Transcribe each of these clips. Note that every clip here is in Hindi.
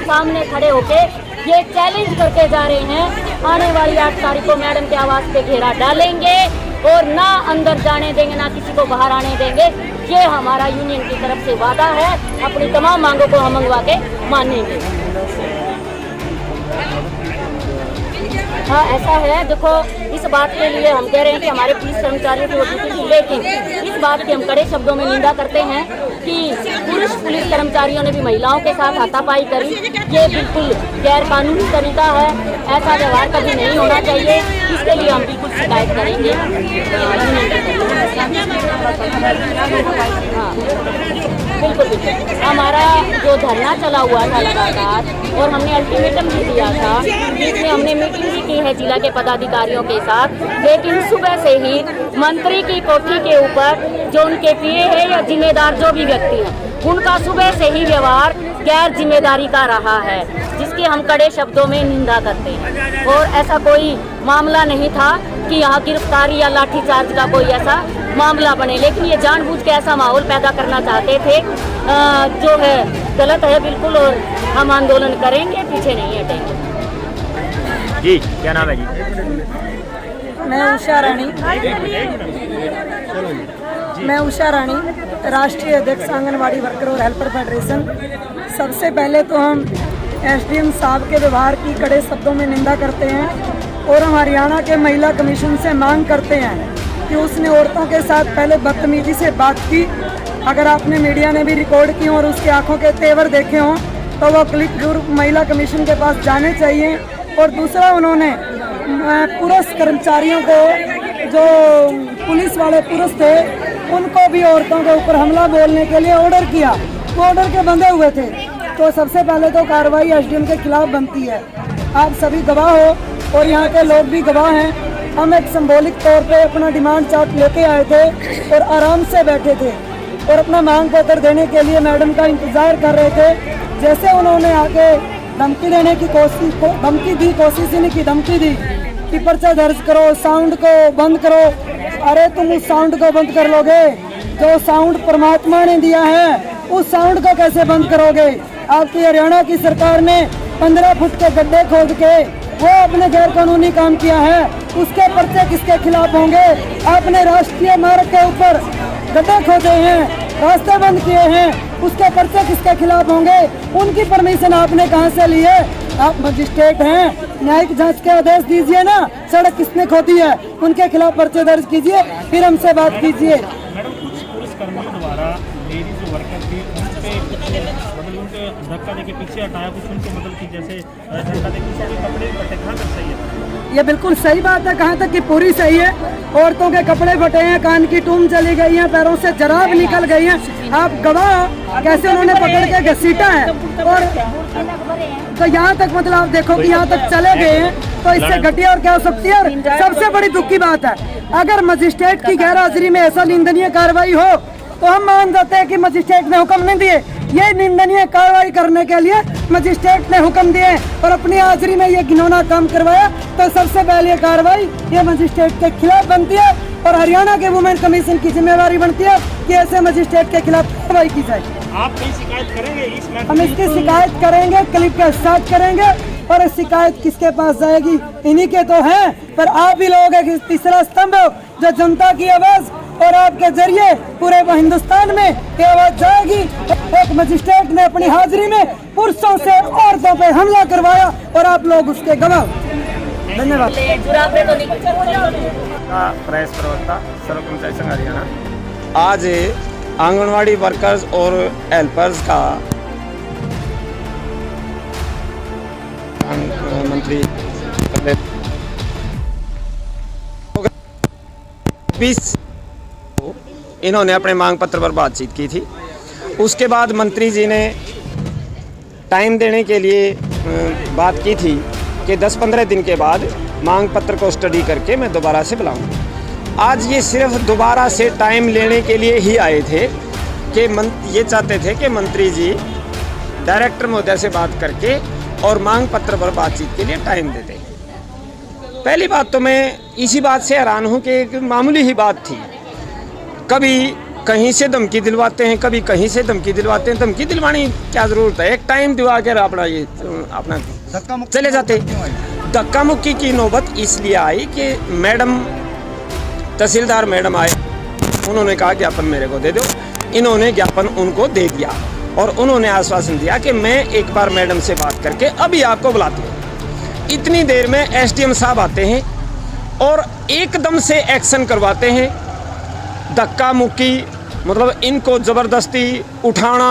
सामने खड़े होके ये चैलेंज करके जा रहे हैं, आने वाली 8 तारीख को मैडम के आवास पे घेरा डालेंगे और ना अंदर जाने देंगे, ना किसी को बाहर आने देंगे। ये हमारा यूनियन की तरफ से वादा है, अपनी तमाम मांगों को हम मंगवा के मानेंगे। हाँ, ऐसा है, देखो इस बात के लिए हम कह रहे हैं कि हमारे पुलिस कर्मचारियों की वो ड्यूटी थी, लेकिन इस बात की हम कड़े शब्दों में निंदा करते हैं कि पुलिस कर्मचारियों ने भी महिलाओं के साथ हाथापाई करी। ये बिल्कुल गैर कानूनी तरीका है, ऐसा व्यवहार कभी नहीं होना चाहिए। इसके लिए हम बिल्कुल शिकायत करेंगे। हाँ बिल्कुल बिल्कुल, हमारा जो धरना चला हुआ था लगातार और हमने अल्टीमेटम भी दिया था, जिसमें हमने मीटिंग भी की है जिला के पदाधिकारियों के साथ, लेकिन सुबह से ही मंत्री की कोठी के ऊपर जो उनके पीए है या जिम्मेदार जो भी व्यक्ति हैं, उनका सुबह से ही व्यवहार गैर जिम्मेदारी का रहा है, जिसकी हम कड़े शब्दों में निंदा करते हैं। और ऐसा कोई मामला नहीं था कि यहाँ गिरफ्तारी या लाठीचार्ज का कोई ऐसा मामला बने, लेकिन ये जानबूझ के ऐसा माहौल पैदा करना चाहते थे, जो है गलत है बिल्कुल। और हम आंदोलन करेंगे, पीछे नहीं हटेंगे। जी क्या नाम है जी? मैं उषा रानी, राष्ट्रीय अध्यक्ष आंगनवाड़ी वर्कर और हेल्पर फेडरेशन। सबसे पहले तो हम एसडीएम साहब के व्यवहार की कड़े शब्दों में निंदा करते हैं और हम हरियाणा के महिला कमीशन से मांग करते हैं कि उसने औरतों के साथ पहले बदतमीजी से बात की। अगर आपने मीडिया ने भी रिकॉर्ड की और उसकी आंखों के तेवर देखे हों तो वो क्लिप जरूर महिला कमीशन के पास जाने चाहिए। और दूसरा, उन्होंने पुरुष कर्मचारियों को, जो पुलिस वाले पुरुष थे, उनको भी औरतों के ऊपर हमला बोलने के लिए ऑर्डर किया। वो ऑर्डर के बंधे हुए थे, तो सबसे पहले तो कार्रवाई एसडीएम के खिलाफ बनती है। आप सभी गवाह हो और यहाँ के लोग भी गवाह हैं। हम एक सिंबॉलिक तौर पे अपना डिमांड चार्ट लेके आए थे और आराम से बैठे थे और अपना मांग पत्र देने के लिए मैडम का इंतजार कर रहे थे। जैसे उन्होंने आके धमकी देने की कोशिश, कोशिश ही नहीं की, धमकी दी कि पर्चा दर्ज करो, साउंड को बंद करो। अरे तुम उस साउंड को बंद कर लोगे? जो साउंड परमात्मा ने दिया है, उस साउंड को कैसे बंद करोगे? आपकी हरियाणा की सरकार ने 15 फुट के गड्ढे खोद के वो अपने गैर कानूनी काम किया है, उसके पर्चे किसके खिलाफ होंगे? आपने राष्ट्रीय मार्ग के ऊपर गड्ढे खोदे हैं, रास्ते बंद किए हैं, उसके पर्चे किसके खिलाफ होंगे? उनकी परमिशन आपने कहां से ली है? आप मजिस्ट्रेट हैं, न्यायिक जांच के आदेश दीजिए ना। सड़क किसने खोदी है, उनके खिलाफ पर्चे दर्ज कीजिए, फिर हमसे बात कीजिए। मैडम, कुछ पुलिस कर्मियों द्वारा लेडीज जो वर्कर थी उनपे कुछ मतलब उनके धक्का देके पीछे हटाया, कुछ उनको मतलब कि जैसे धक्का देके उनके कपड़े फटे। कहाँ तक सही है? ये बिल्कुल सही बात है, कहाँ तक कि पूरी सही है। औरतों के कपड़े फटे हैं, कान की टूम चली गई है, पैरों से जराब निकल गई है। आप गवाह, कैसे उन्होंने पकड़ के घसीटा है। और तो यहाँ तक मतलब आप देखो कि यहाँ तक चले गए हैं, तो इससे घटिया और क्या हो सकती है। और सबसे बड़ी दुख की बात है, अगर मजिस्ट्रेट की गैर हाजिरी में ऐसा निंदनीय कार्रवाई हो तो हम मान जाते हैं कि मजिस्ट्रेट ने हुक्म नहीं दिए। ये निंदनीय कार्रवाई करने के लिए मजिस्ट्रेट ने हुक्म दिए और अपनी हाजिरी में ये घिनौना काम करवाया, तो सबसे पहले कार्रवाई ये मजिस्ट्रेट के खिलाफ बनती है और हरियाणा के वुमेन कमीशन की जिम्मेवारी बनती है कि ऐसे मजिस्ट्रेट के खिलाफ कार्रवाई की जाए। आप कहीं शिकायत करेंगे? हम इसकी शिकायत करेंगे, क्लिप के साथ करेंगे। और शिकायत किसके पास जाएगी? इन्हीं के तो है, पर आप ही लोग एक तीसरा स्तंभ जो जनता की आवाज, और आपके जरिए पूरे हिंदुस्तान में ये आवाज जाएगी। एक मजिस्ट्रेट ने अपनी हाजिरी में पुरुषों से औरतों पे हमला करवाया और आप लोग उसके गवाह। धन्यवाद। प्रेस प्रवक्ता सर्व कर्मचारी संघ हरियाणा। आज आंगनवाड़ी वर्कर्स और हेल्पर्स का मंत्री 20 इन्होंने अपने मांग पत्र पर बातचीत की थी। उसके बाद मंत्री जी ने टाइम देने के लिए बात की थी कि 10-15 दिन के बाद मांग पत्र को स्टडी करके मैं दोबारा से बुलाऊंगा। आज ये सिर्फ दोबारा से टाइम लेने के लिए ही आए थे कि ये चाहते थे कि मंत्री जी डायरेक्टर महोदय से बात करके और मांग पत्र पर बातचीत के लिए टाइम देते। पहली बात तो मैं इसी बात से हैरान हूँ कि एक मामूली ही बात थी, कभी कहीं से धमकी दिलवाते हैं, कभी कहीं से धमकी दिलवाते हैं। धमकी दिलवाने की क्या ज़रूरत है, एक टाइम दिवा कर अपना चले जाते। धक्का मुक्की की नौबत इसलिए आई कि मैडम, तहसीलदार मैडम आए, उन्होंने कहा ज्ञापन मेरे को दे दो। इन्होंने ज्ञापन उनको दे दिया और उन्होंने आश्वासन दिया कि मैं एक बार मैडम से बात करके अभी आपको बुलाती हूँ। इतनी देर में एसडीएम साहब आते हैं और एकदम से एक्शन करवाते हैं। धक्का मुक्की मतलब इनको ज़बरदस्ती उठाना,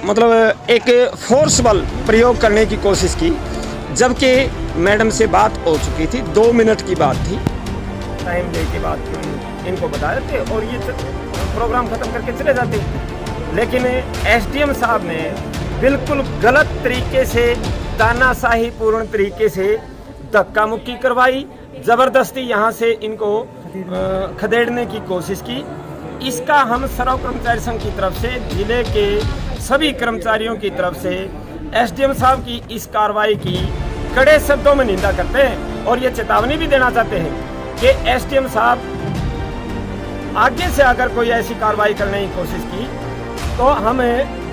मतलब एक फोर्सबल प्रयोग करने की कोशिश की, जबकि मैडम से बात हो चुकी थी, 2 मिनट की बात थी। टाइम दे के बाद इनको बता देते और ये प्रोग्राम ख़त्म करके चले जाते। लेकिन एसडीएम साहब ने बिल्कुल गलत तरीके से, तानाशाही पूर्ण तरीके से धक्का मुक्की करवाई, ज़बरदस्ती यहाँ से इनको खदेड़ने की कोशिश की। इसका हम सर्व कर्मचारी संघ की तरफ से, जिले के सभी कर्मचारियों की तरफ से एसडीएम साहब की इस कार्रवाई की कड़े शब्दों में निंदा करते हैं और ये चेतावनी भी देना चाहते हैं कि एसडीएम साहब आगे से अगर कोई ऐसी कार्रवाई करने की कोशिश की तो हम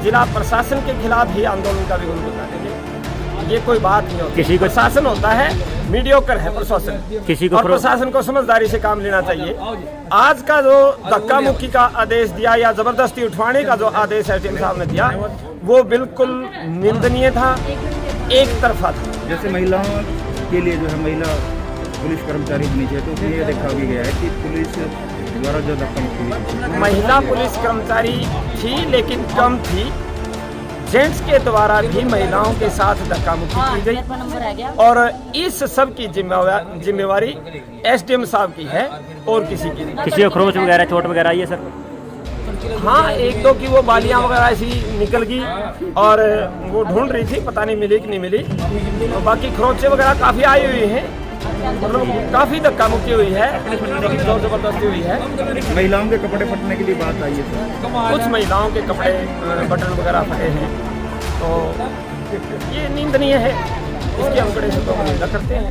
जिला प्रशासन के खिलाफ ही आंदोलन का भी रूप बता देंगे। ये कोई बात नहीं होती। किसी को शासन होता है, मीडियोकर है प्रशासन, किसी को और प्रशासन को समझदारी से काम लेना चाहिए। आज का जो धक्का मुक्की का आदेश दिया या जबरदस्ती उठवाने का जो आदेश एसडीएम साहब ने दिया, वो बिल्कुल निंदनीय था, एक तरफा था। जैसे महिलाओं के लिए जो है महिला पुलिस कर्मचारी होनी चाहिए, तो उसमें ये देखा भी गया है कि पुलिस द्वारा जो धक्का मुक्की, महिला पुलिस कर्मचारी थी लेकिन कम थी। जेंट्स के द्वारा भी महिलाओं के साथ धक्का मुक्की की गई और इस सब की जिम्मेवारी एसडीएम साहब की है और किसी की नहीं। किसी को खरोच वगैरह, चोट वगैरह आई है सर? हाँ, एक दो की वो बालियां वगैरह ऐसी निकल गई और वो ढूंढ रही थी, पता नहीं मिली कि नहीं मिली। तो बाकी खरोचे वगैरह काफ़ी आई हुई हैं, मतलब काफ़ी धक्का मुक्की हुई है, लेकिन जोर जबरदस्ती हुई है। महिलाओं के कपड़े फटने की भी बात आई है सर। कुछ महिलाओं के कपड़े बटन वगैरह फटे हैं, तो ये निंदनीय है, इसकी हम कड़े शब्दों में निंदा करते हैं।